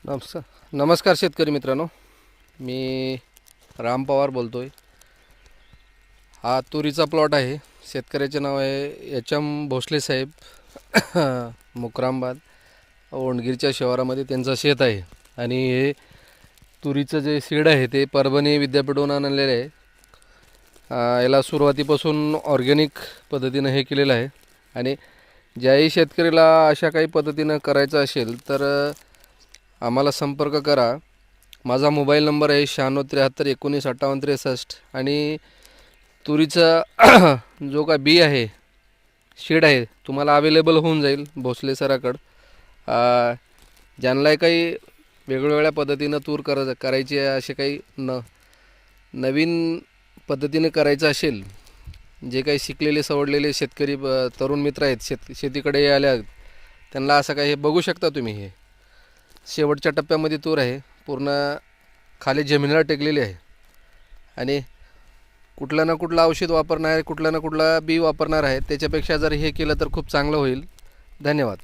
नमस्कार शेतकरी मित्रांनो, मी राम पवार बोलतो आहे. हा तुरीचा प्लॉट आहे. शेतकऱ्याचे नाव आहे एच एम भोसले साहेब. मुक्रामबाद ओंडगीरच्या शिवारामध्ये त्यांचं शेत आहे. आणि हे तुरीचं जे सीड आहे ते परभणी विद्यापीठातून आणलेले आहे. याला सुरुवातीपासून ऑर्गॅनिक पद्धतीनं हे केलेलं आहे. आणि ज्याही शेतकऱ्याला अशा काही पद्धतीनं करायचं असेल तर आम्हाला संपर्क करा. माझा मोबाईल नंबर आहे 9673195863. आणि तुरीचा जो का बी आहे, सीड आहे, तुम्हाला अवेलेबल होऊन जाईल भोसले सराकडं. ज्यांना काही वेगवेगळ्या पद्धतीनं तूर करायची आहे, असे काही नवीन पद्धतीने करायचं असेल, जे काही शिकलेले सवडलेले शेतकरी तरुण मित्र आहेत, शेतीकडे आल्या, त्यांना असं काही हे बघू शकता तुम्ही. हे शेवटच्या टप्प्यामध्ये तूर आहे, पूर्ण खाली जमिनीला टेकलेली आहे. आणि कुठलं ना कुठलं औषध वापरणार आहे, कुठलं ना कुठलं बी वापरणार आहे. त्याच्यापेक्षा जर हे केलं तर खूप चांगलं होईल. धन्यवाद.